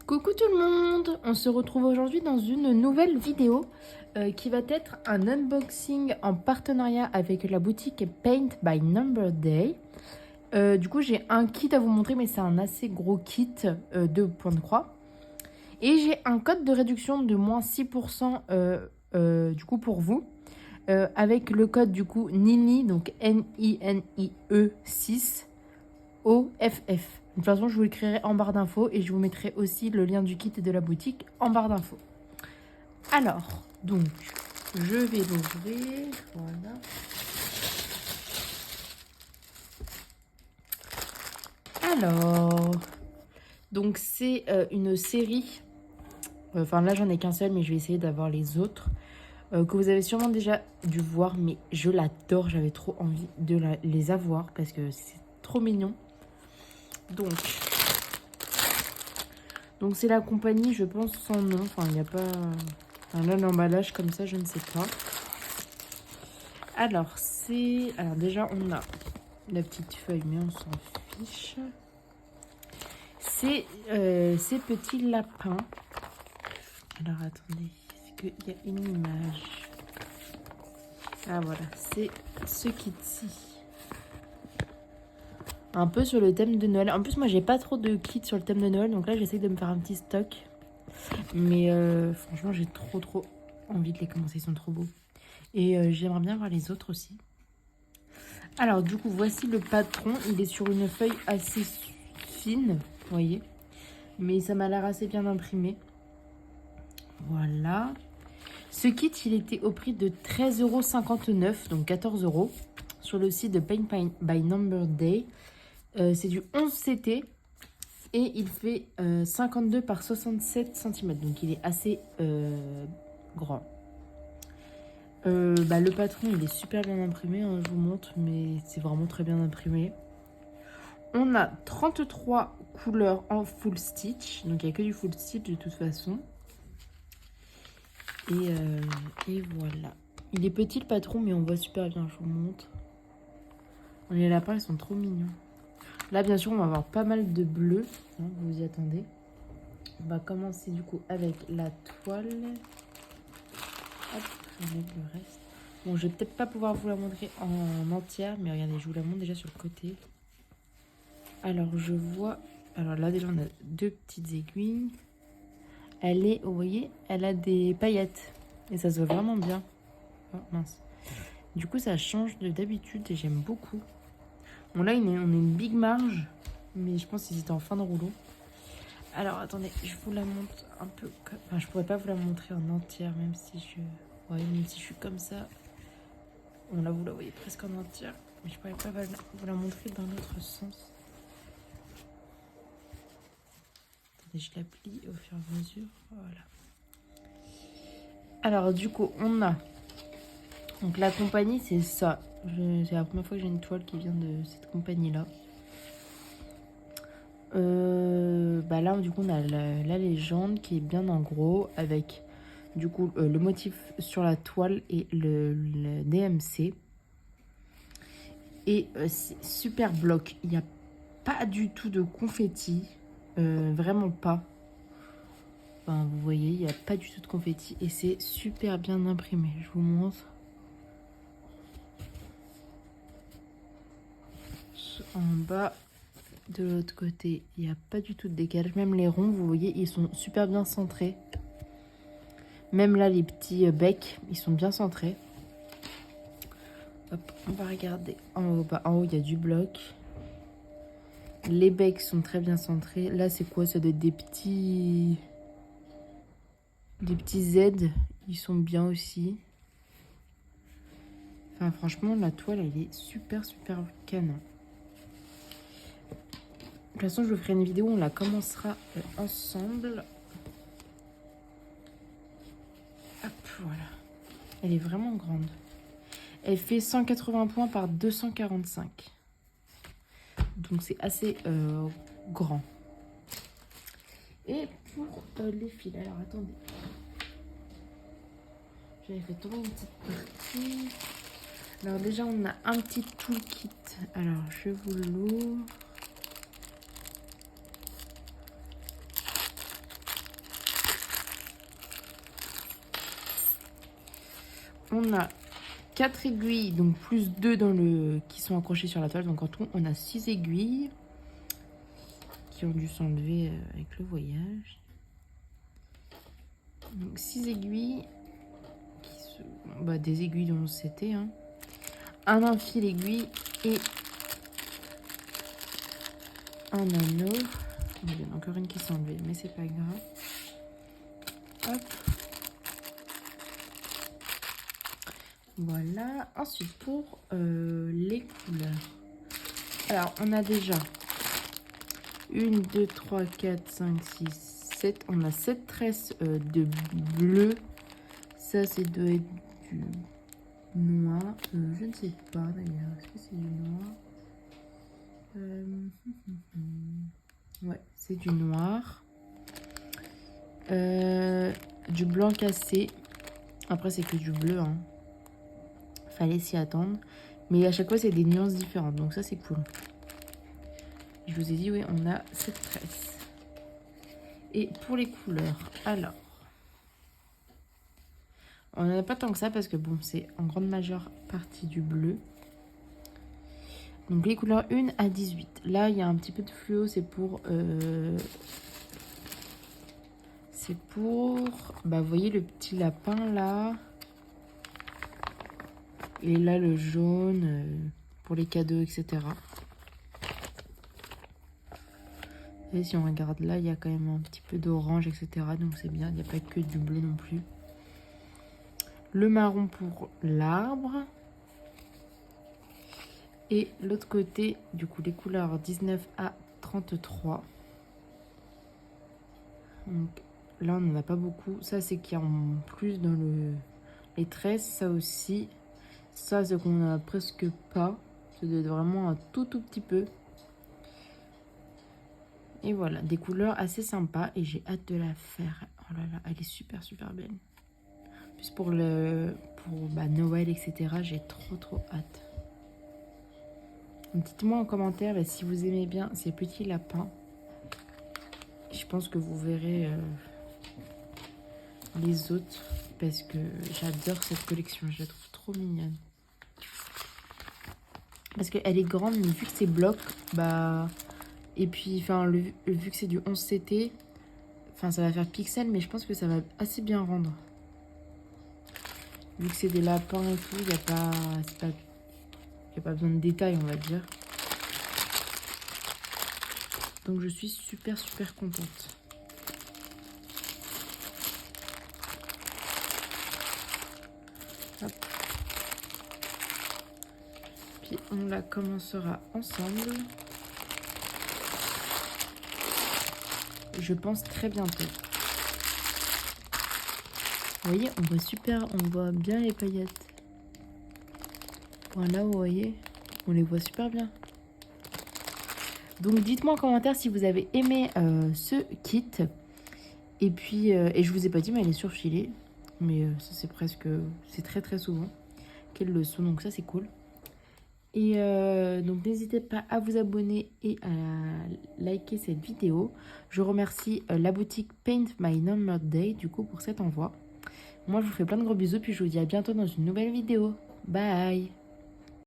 Coucou tout le monde, on se retrouve aujourd'hui dans une nouvelle vidéo qui va être un unboxing en partenariat avec la boutique Paint by Number Day. Du coup j'ai un kit à vous montrer mais c'est un assez gros kit de points de croix. Et j'ai un code de réduction de moins 6% du coup pour vous. Avec le code du coup NINIE, donc NINIE 6 OFF. De toute façon, je vous l'écrirai en barre d'infos et je vous mettrai aussi le lien du kit et de la boutique en barre d'infos. Alors, donc, je vais l'ouvrir. Voilà. Alors, donc c'est une série. Enfin, là, j'en ai qu'un seul, mais je vais essayer d'avoir les autres. Que vous avez sûrement déjà dû voir, mais je l'adore. J'avais trop envie de les avoir parce que c'est trop mignon. Donc c'est la compagnie, je pense, sans nom. Enfin, il n'y a pas... Enfin, là, l'emballage comme ça, je ne sais pas. Alors, c'est... Alors déjà, on a la petite feuille, mais on s'en fiche. C'est ces petits lapins. Alors, attendez. Est-ce qu'il y a une image? Ah, voilà. C'est ce kit-ci. Un peu sur le thème de Noël. En plus, moi, j'ai pas trop de kits sur le thème de Noël. Donc là, j'essaie de me faire un petit stock. Mais franchement, j'ai trop envie de les commencer. Ils sont trop beaux. Et j'aimerais bien voir les autres aussi. Alors, du coup, voici le patron. Il est sur une feuille assez fine, vous voyez. Mais ça m'a l'air assez bien imprimé. Voilà. Ce kit, il était au prix de 13,59 €, donc 14 €, sur le site de Paint by Number Day. C'est du 11 CT et il fait 52 par 67 cm, donc il est assez grand. Le patron, il est super bien imprimé, hein, je vous montre, mais c'est vraiment très bien imprimé. On a 33 couleurs en full stitch, donc il n'y a que du full stitch de toute façon. Et voilà. Il est petit le patron, mais on voit super bien, je vous montre. Les lapins, ils sont trop mignons. Là, bien sûr, on va avoir pas mal de bleu, hein, vous y attendez. On va commencer du coup avec la toile. Hop, on enlève le reste. Bon, je vais peut-être pas pouvoir vous la montrer en entière, mais regardez, je vous la montre déjà sur le côté. Alors, je vois... Alors là, déjà, on a deux petites aiguilles. Elle est, vous voyez, elle a des paillettes. Et ça se voit vraiment bien. Oh, mince. Du coup, ça change de d'habitude et j'aime beaucoup. Bon, là, on a une big marge, mais je pense qu'ils étaient en fin de rouleau. Alors, attendez, je vous la montre un peu... Enfin, je pourrais pas vous la montrer en entière, même si je... Ouais, même si je suis comme ça. Bon, là, vous la voyez presque en entière. Mais je pourrais pas vous la montrer dans l'autre sens. Attendez, je la plie au fur et à mesure. Voilà. Alors, du coup, on a... Donc, la compagnie, c'est ça. C'est la première fois que j'ai une toile qui vient de cette compagnie-là. Là, du coup, on a la légende qui est bien en gros avec... Du coup, le motif sur la toile et le DMC. Et c'est super bloc. Il n'y a pas du tout de confetti. Vraiment pas. Enfin, vous voyez, il n'y a pas du tout de confetti. Et c'est super bien imprimé. Je vous montre. En bas, de l'autre côté, il n'y a pas du tout de décalage. Même les ronds, vous voyez, ils sont super bien centrés. Même là, les petits becs, ils sont bien centrés. Hop, on va regarder en haut. En haut, il y a du bloc. Les becs sont très bien centrés. Là, c'est quoi? Ça doit être des petits Z. Ils sont bien aussi. Enfin, franchement, la toile, elle est super canon. De toute façon, je vous ferai une vidéo où on la commencera ensemble. Hop, voilà. Elle est vraiment grande. Elle fait 180 points par 245. Donc c'est assez grand. Et pour les fils, alors attendez. J'avais fait tomber une petite partie. Alors déjà on a un petit toolkit. Alors je vous l'ouvre. On a 4 aiguilles, donc plus 2 dans le qui sont accrochées sur la toile. Donc en tout, on a 6 aiguilles qui ont dû s'enlever avec le voyage. Donc 6 aiguilles, des aiguilles dont c'était. Hein. Un fil aiguille et un anneau. Il y en a encore une qui s'est enlevée, mais c'est pas grave. Hop. Voilà. Ensuite, pour les couleurs. Alors, on a déjà 1, 2, 3, 4, 5, 6, 7. On a 7 tresses de bleu. Ça, c'est doit être du noir. Je ne sais pas d'ailleurs. Est-ce que c'est du noir? Ouais, c'est du noir. Du blanc cassé. Après, c'est que du bleu. Hein. Fallait s'y attendre. Mais à chaque fois, c'est des nuances différentes. Donc ça, c'est cool. Je vous ai dit, oui, on a 7 tresses. Et pour les couleurs, alors... On n'en a pas tant que ça parce que, bon, c'est en grande majeure partie du bleu. Donc les couleurs 1 à 18. Là, il y a un petit peu de fluo, c'est pour... vous voyez le petit lapin là. Et là, le jaune pour les cadeaux, etc. Et si on regarde là, il y a quand même un petit peu d'orange, etc. Donc c'est bien, il n'y a pas que du bleu non plus. Le marron pour l'arbre. Et l'autre côté, du coup, les couleurs 19 à 33. Donc là, on n'en a pas beaucoup. Ça, c'est qu'il y a en plus dans les tresses. Ça aussi. Ça, c'est qu'on n'a presque pas. Ça doit être vraiment un tout petit peu. Et voilà, des couleurs assez sympas. Et j'ai hâte de la faire. Oh là là, elle est super belle. Plus pour Noël, etc. J'ai trop hâte. Dites-moi en commentaire si vous aimez bien ces petits lapins. Je pense que vous verrez les autres parce que j'adore cette collection. Je la trouve trop mignonne. Parce qu'elle est grande, mais vu que c'est bloc, et puis vu que c'est du 11 CT, ça va faire pixel, mais je pense que ça va assez bien rendre. Vu que c'est des lapins et tout, il n'y a pas besoin de détails, on va dire. Donc je suis super contente. Hop. Puis on la commencera ensemble. Je pense très bientôt. Vous voyez, on voit bien les paillettes. Voilà, vous voyez, on les voit super bien. Donc dites-moi en commentaire si vous avez aimé ce kit. Et puis, et je vous ai pas dit, mais elle est surfilée. Mais ça c'est très souvent qu'elles le sont, donc ça c'est cool. Et donc n'hésitez pas à vous abonner et à liker cette vidéo. Je remercie la boutique Paint My Numbered Day du coup pour cet envoi. Moi je vous fais plein de gros bisous, puis je vous dis à bientôt dans une nouvelle vidéo. Bye!